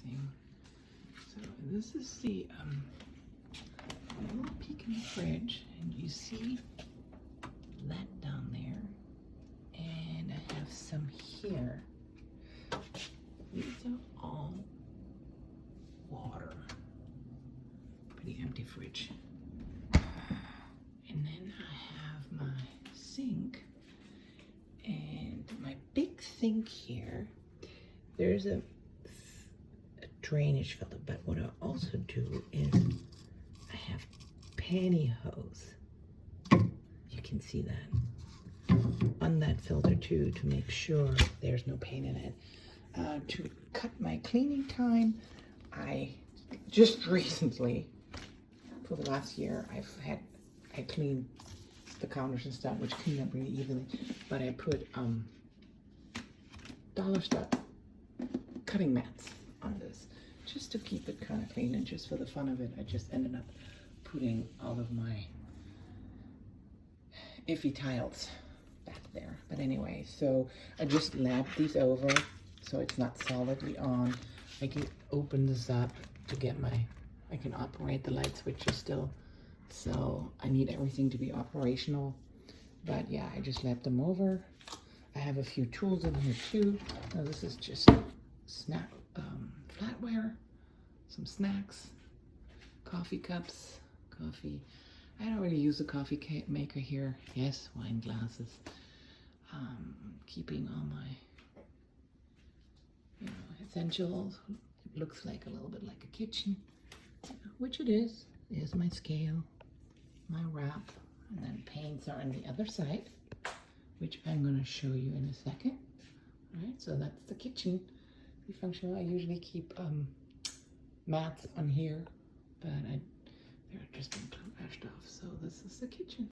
everything. So this is the little peek in the fridge, and you see that down there, and I have some here. These are all water. Pretty empty fridge. And then I have my sink, and my big sink here, there's a drainage filter, but what I also do is I have pantyhose. You can see that on that filter too, to make sure there's no paint in it. To cut my cleaning time, I just recently, for the last year, I cleaned the counters and stuff, which cleaned up really easily, but I put dollar stuff cutting mats on this just to keep it kind of clean, and just for the fun of it, I just ended up putting all of my iffy tiles back there. But anyway, so I just lapped these over so it's not solidly on. I can open this up to get I can operate the light switches still, so I need everything to be operational. But yeah, I just lapped them over. I have a few tools in here too. Now this is just flatware, some snacks, coffee cups, coffee. I don't really use a coffee maker here. Yes, wine glasses. Keeping all my essentials. It looks like a little bit like a kitchen, which it is. There's my scale, my wrap, and then paints are on the other side, which I'm going to show you in a second. All right, so that's the kitchen. Pretty functional. I usually keep mats on here, but they're just been clashed off. So this is the kitchen.